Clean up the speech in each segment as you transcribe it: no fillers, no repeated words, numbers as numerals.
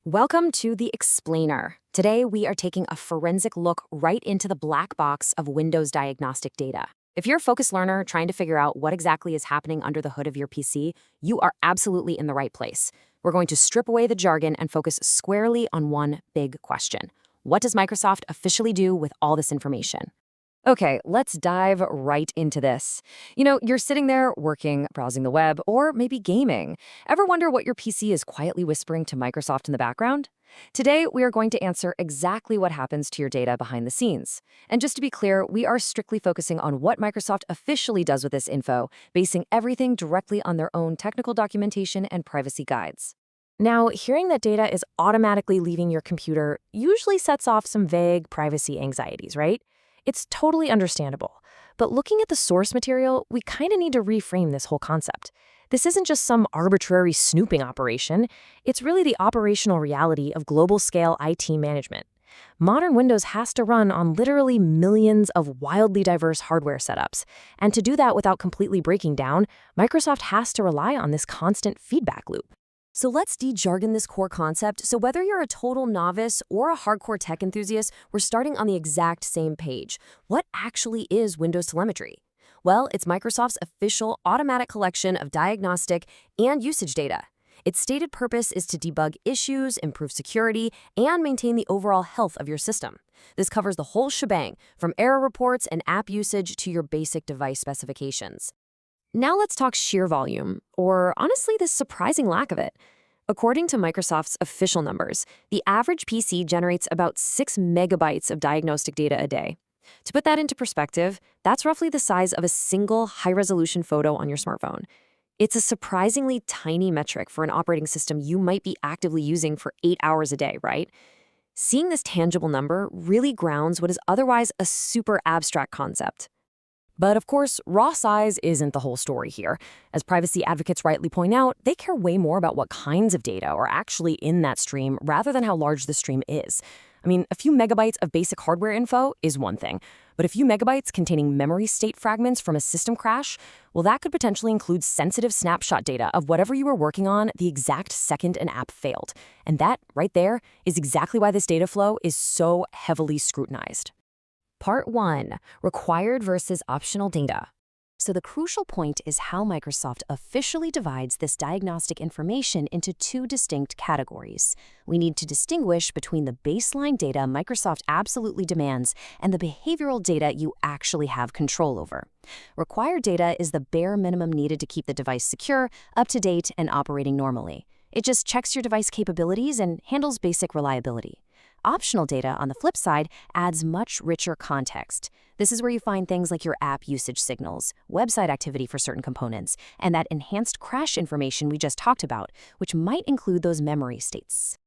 Welcome to The Explainer. Today, we are taking a forensic look right into the black box of Windows diagnostic data. If you're a focused learner trying to figure out what exactly is happening under the hood of your PC, you are absolutely in the right place. We're going to strip away the jargon and focus squarely on one big question. What does Microsoft officially do with all this information? Okay, let's dive right into this. You're sitting there working, browsing the web, or maybe gaming. Ever wonder what your PC is quietly whispering to Microsoft in the background? Today, we are going to answer exactly what happens to your data behind the scenes. And just to be clear, we are strictly focusing on what Microsoft officially does with this info, basing everything directly on their own technical documentation and privacy guides. Now, hearing that data is automatically leaving your computer usually sets off some vague privacy anxieties, right? It's totally understandable. But looking at the source material, we kind of need to reframe this whole concept. This isn't just some arbitrary snooping operation. It's really the operational reality of global-scale IT management. Modern Windows has to run on literally millions of wildly diverse hardware setups. And to do that without completely breaking down, Microsoft has to rely on this constant feedback loop. So let's de-jargon this core concept, so whether you're a total novice or a hardcore tech enthusiast, we're starting on the exact same page. What actually is Windows Telemetry? Well, it's Microsoft's official automatic collection of diagnostic and usage data. Its stated purpose is to debug issues, improve security, and maintain the overall health of your system. This covers the whole shebang, from error reports and app usage to your basic device specifications. Now let's talk sheer volume, or honestly, this surprising lack of it. According to Microsoft's official numbers, the average PC generates about 6 megabytes of diagnostic data a day. To put that into perspective, that's roughly the size of a single high-resolution photo on your smartphone. It's a surprisingly tiny metric for an operating system you might be actively using for 8 hours a day, right? Seeing this tangible number really grounds what is otherwise a super abstract concept. But of course, raw size isn't the whole story here. As privacy advocates rightly point out, they care way more about what kinds of data are actually in that stream rather than how large the stream is. I mean, a few megabytes of basic hardware info is one thing, but a few megabytes containing memory state fragments from a system crash, well, that could potentially include sensitive snapshot data of whatever you were working on the exact second an app failed. And that, right there, is exactly why this data flow is so heavily scrutinized. Part 1. Required versus optional data. So the crucial point is how Microsoft officially divides this diagnostic information into two distinct categories. We need to distinguish between the baseline data Microsoft absolutely demands and the behavioral data you actually have control over. Required data is the bare minimum needed to keep the device secure, up to date, and operating normally. It just checks your device capabilities and handles basic reliability. Optional data, on the flip side, adds much richer context. This is where you find things like your app usage signals, website activity for certain components, and that enhanced crash information we just talked about, which might include those memory states.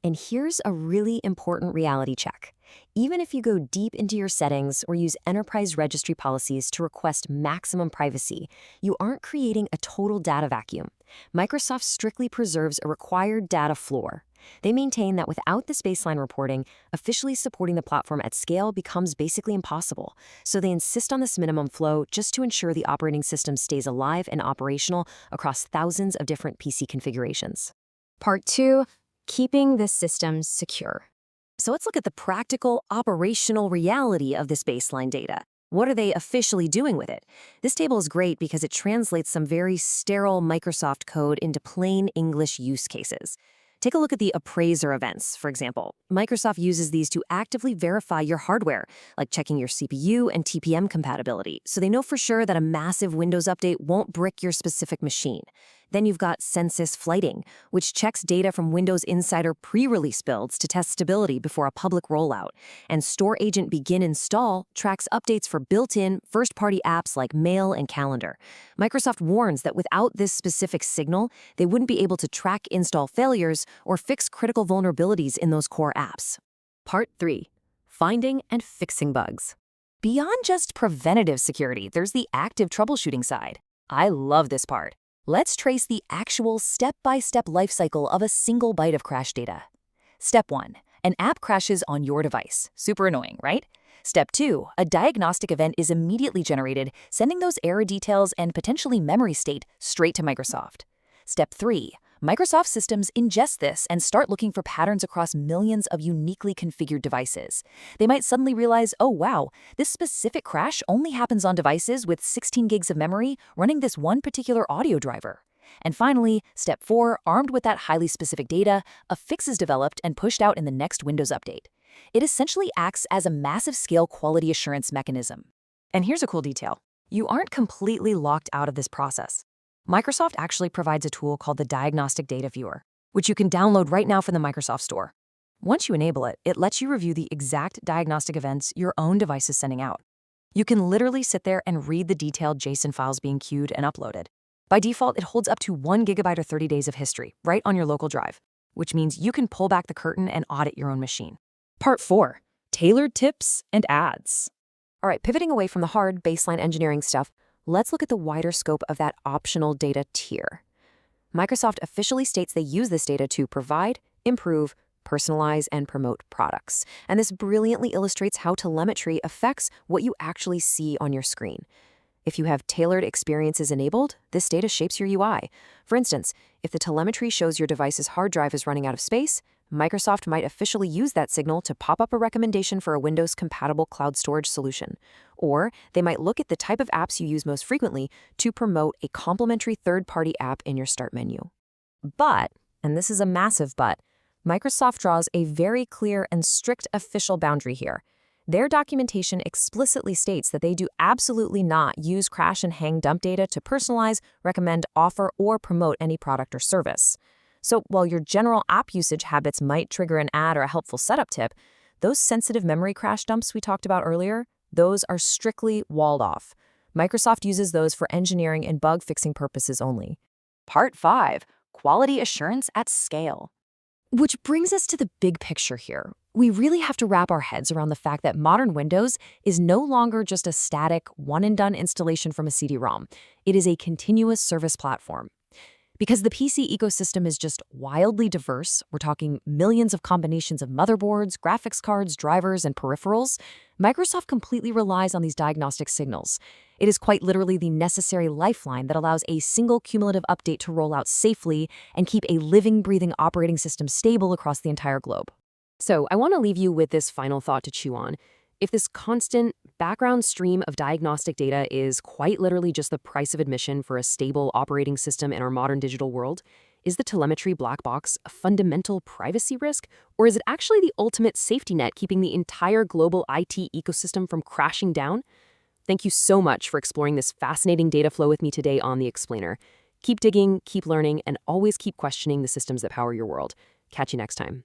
And here's a really important reality check. Even if you go deep into your settings or use enterprise registry policies to request maximum privacy, you aren't creating a total data vacuum. Microsoft strictly preserves a required data floor. They maintain that without this baseline reporting, officially supporting the platform at scale becomes basically impossible. So they insist on this minimum flow just to ensure the operating system stays alive and operational across thousands of different PC configurations. Part 2. Keeping the system secure. So let's look at the practical, operational reality of this baseline data. What are they officially doing with it? This table is great because it translates some very sterile Microsoft code into plain English use cases. Take a look at the appraiser events, for example. Microsoft uses these to actively verify your hardware, like checking your CPU and TPM compatibility, so they know for sure that a massive Windows update won't brick your specific machine. Then you've got Census Flighting, which checks data from Windows Insider pre-release builds to test stability before a public rollout. And Store Agent Begin Install tracks updates for built-in, first-party apps like Mail and Calendar. Microsoft warns that without this specific signal, they wouldn't be able to track install failures or fix critical vulnerabilities in those core apps. Part 3. Finding and fixing bugs. Beyond just preventative security, there's the active troubleshooting side. I love this part. Let's trace the actual step-by-step lifecycle of a single byte of crash data. Step 1. An app crashes on your device. Super annoying, right? Step 2. A diagnostic event is immediately generated, sending those error details and potentially memory state straight to Microsoft. Step 3. Microsoft systems ingest this and start looking for patterns across millions of uniquely configured devices. They might suddenly realize, oh wow, this specific crash only happens on devices with 16 gigs of memory running this one particular audio driver. And finally, step 4, armed with that highly specific data, a fix is developed and pushed out in the next Windows update. It essentially acts as a massive-scale quality assurance mechanism. And here's a cool detail. You aren't completely locked out of this process. Microsoft actually provides a tool called the Diagnostic Data Viewer, which you can download right now from the Microsoft Store. Once you enable it, it lets you review the exact diagnostic events your own device is sending out. You can literally sit there and read the detailed JSON files being queued and uploaded. By default, it holds up to 1 gigabyte or 30 days of history right on your local drive, which means you can pull back the curtain and audit your own machine. Part 4. Tailored tips and ads. All right, pivoting away from the hard baseline engineering stuff, let's look at the wider scope of that optional data tier. Microsoft officially states they use this data to provide, improve, personalize, and promote products. And this brilliantly illustrates how telemetry affects what you actually see on your screen. If you have tailored experiences enabled, this data shapes your UI. For instance, if the telemetry shows your device's hard drive is running out of space, Microsoft might officially use that signal to pop up a recommendation for a Windows-compatible cloud storage solution. Or they might look at the type of apps you use most frequently to promote a complementary third-party app in your start menu. But, and this is a massive but, Microsoft draws a very clear and strict official boundary here. Their documentation explicitly states that they do absolutely not use crash and hang dump data to personalize, recommend, offer, or promote any product or service. So while your general app usage habits might trigger an ad or a helpful setup tip, those sensitive memory crash dumps we talked about earlier, those are strictly walled off. Microsoft uses those for engineering and bug fixing purposes only. Part 5. Quality assurance at scale. Which brings us to the big picture here. We really have to wrap our heads around the fact that modern Windows is no longer just a static, one-and-done installation from a CD-ROM. It is a continuous service platform. Because the PC ecosystem is just wildly diverse, we're talking millions of combinations of motherboards, graphics cards, drivers, and peripherals, Microsoft completely relies on these diagnostic signals. It is quite literally the necessary lifeline that allows a single cumulative update to roll out safely and keep a living, breathing operating system stable across the entire globe. So I want to leave you with this final thought to chew on. If this constant background stream of diagnostic data is quite literally just the price of admission for a stable operating system in our modern digital world, is the telemetry black box a fundamental privacy risk, or is it actually the ultimate safety net keeping the entire global IT ecosystem from crashing down? Thank you so much for exploring this fascinating data flow with me today on The Explainer. Keep digging, keep learning, and always keep questioning the systems that power your world. Catch you next time.